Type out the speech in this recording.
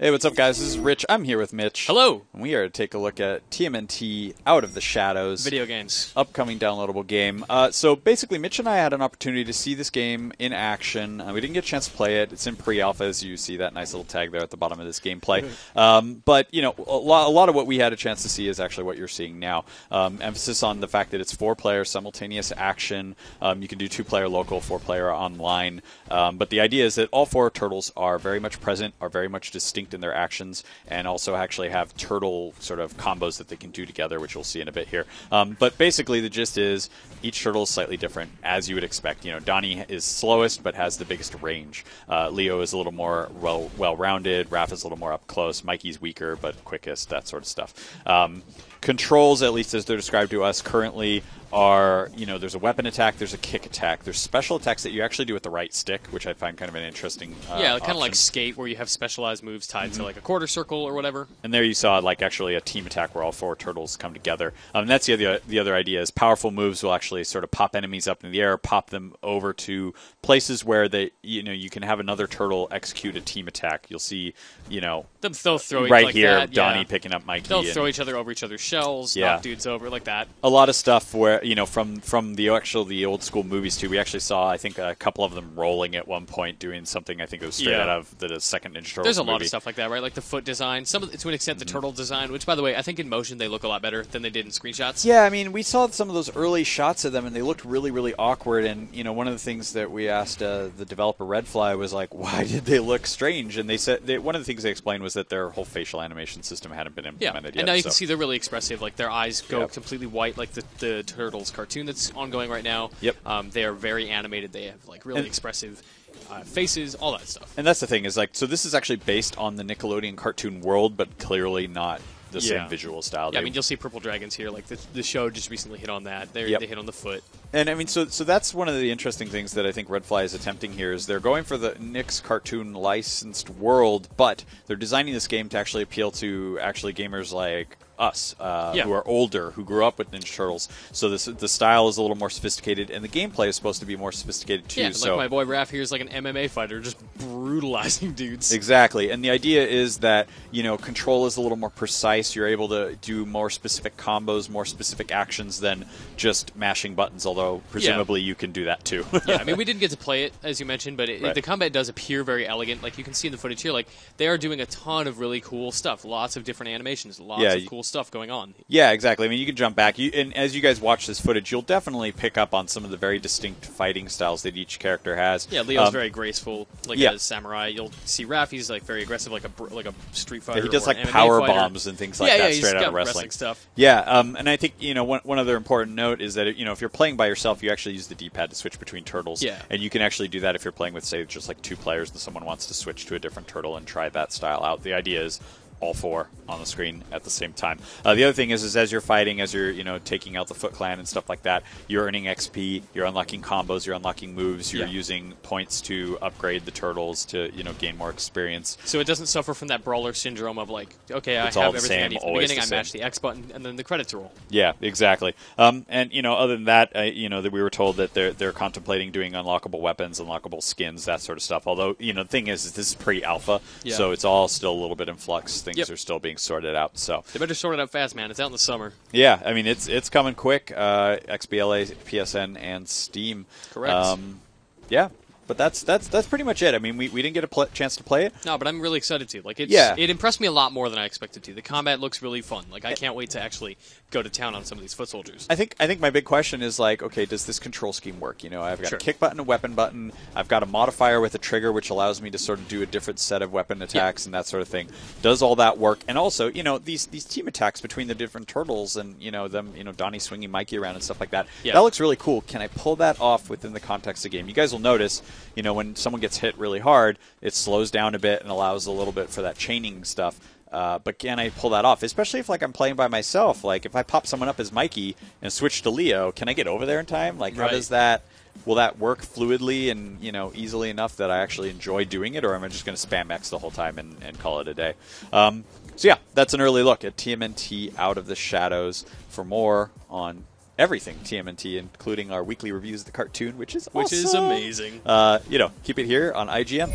Hey, what's up, guys? This is Rich. I'm here with Mitch. Hello. And we are to take a look at TMNT Out of the Shadows. Video games. Upcoming downloadable game. So basically, Mitch and I had an opportunity to see this game in action. We didn't get a chance to play it. It's in pre-alpha, as you see that nice little tag there at the bottom of this gameplay. But, you know, a lot of what we had a chance to see is actually what you're seeing now. Emphasis on the fact that it's 4-player simultaneous action. You can do 2-player local, 4-player online. But the idea is that all 4 turtles are very much present, are very much distinct in their actions, and also actually have turtle sort of combos that they can do together, which we'll see in a bit here. But basically, the gist is each turtle is slightly different, as you would expect. You know, Donnie is slowest, but has the biggest range. Leo is a little more well-rounded. Raph is a little more up close. Mikey's weaker, but quickest, that sort of stuff. Controls, at least as they're described to us currently, are, you know, there's a weapon attack, there's a kick attack, there's special attacks that you actually do with the right stick, which I find kind of an interesting yeah, kind option. of like Skate, where you have specialized moves tied to like a quarter circle or whatever. And there you saw like actually a team attack where all 4 turtles come together. That's the other idea is powerful moves will actually sort of pop enemies up in the air, pop them over to places where they, you know, you can have another turtle execute a team attack. You'll see, you know, they'll throw right like here, that, Donnie yeah. picking up Mikey. They'll throw each other over each other's shells, knock dudes over like that. A lot of stuff where, you know, from the old school movies too, we actually saw, I think, a couple of them rolling at one point, doing something I think it was straight out of the second Ninja Turtles There's a movie. lot of stuff like that, right? Like the foot design, to an extent the turtle design, which by the way, I think in motion they look a lot better than they did in screenshots. Yeah, I mean, we saw some of those early shots of them and they looked really, really awkward. And, you know, one of the things that we asked the developer Redfly was like, why did they look strange? And they said one of the things they explained was that their whole facial animation system hadn't been implemented yet. And now you can see they're really expressive. Like their eyes go completely white, like the Turtles cartoon that's ongoing right now. Yep. They are very animated. They have like really expressive faces, all that stuff. And that's the thing is like, so this is actually based on the Nickelodeon cartoon world, but clearly not the same visual style. Yeah, I mean, you'll see Purple Dragons here. Like the show just recently hit on that. They hit on the foot. And I mean, so that's one of the interesting things that I think Redfly is attempting here is they're going for the Nick's cartoon licensed world, but they're designing this game to actually appeal to actually gamers like us, who are older, who grew up with Ninja Turtles. So the style is a little more sophisticated, and the gameplay is supposed to be more sophisticated too. Yeah, so like my boy Raph here is like an MMA fighter, just brutalizing dudes. Exactly, and the idea is that, you know, control is a little more precise. You're able to do more specific combos, more specific actions than just mashing buttons, although presumably you can do that too. Yeah, I mean, we didn't get to play it, as you mentioned, but the combat does appear very elegant. Like, you can see in the footage here, like, they are doing a ton of really cool stuff. Lots of different animations, lots of cool stuff going on. Yeah, exactly. I mean, you can jump back. And as you guys watch this footage, you'll definitely pick up on some of the very distinct fighting styles that each character has. Yeah, Leo's very graceful, like a samurai. You'll see Raph, he's like very aggressive, like a street fighter. Yeah, he does or like MMA power fighter. bombs and things like that straight out of wrestling stuff. Yeah, and I think, you know, one other important note is that, you know, if you're playing by yourself, you actually use the D-pad to switch between turtles. Yeah. And you can actually do that if you're playing with, say, just like 2 players and someone wants to switch to a different turtle and try that style out. The idea is all 4 on the screen at the same time. The other thing is as you're fighting, as you're, you know, taking out the Foot Clan and stuff like that, you're earning XP, you're unlocking combos, you're unlocking moves, you're using points to upgrade the turtles to, you know, gain more experience. So it doesn't suffer from that brawler syndrome of like, okay, I have everything I need from the beginning, I mash the X button, and then the credits roll. Yeah, exactly. And, you know, other than that, you know, that we were told that they're contemplating doing unlockable weapons, unlockable skins, that sort of stuff. Although, you know, the thing is this is pre-alpha, so it's all still a little bit in flux. Things are still being sorted out. So they better sort it out fast, man. It's out in the summer. Yeah, I mean, it's coming quick. XBLA, PSN, and Steam. Correct. Yeah. But that's pretty much it. I mean, we didn't get a chance to play it. No, but I'm really excited to. Like, it impressed me a lot more than I expected to. The combat looks really fun. Like, I can't wait to actually go to town on some of these foot soldiers. I think my big question is like, okay, does this control scheme work? You know, I've got a kick button, a weapon button. I've got a modifier with a trigger, which allows me to sort of do a different set of weapon attacks and that sort of thing. Does all that work? And also, you know, these team attacks between the different turtles and, you know, them, you know, Donnie swinging Mikey around and stuff like that. Yeah. That looks really cool. Can I pull that off within the context of the game? You guys will notice, you know, when someone gets hit really hard, it slows down a bit and allows a little bit for that chaining stuff. But can I pull that off? Especially if, like, I'm playing by myself. Like, if I pop someone up as Mikey and switch to Leo, can I get over there in time? Like, how does that... Will that work fluidly and, you know, easily enough that I actually enjoy doing it, or am I just going to spam X the whole time and call it a day? So, yeah, that's an early look at TMNT Out of the Shadows. For more on everything TMNT, including our weekly reviews of the cartoon, which is awesome. Which is amazing. You know, keep it here on IGN.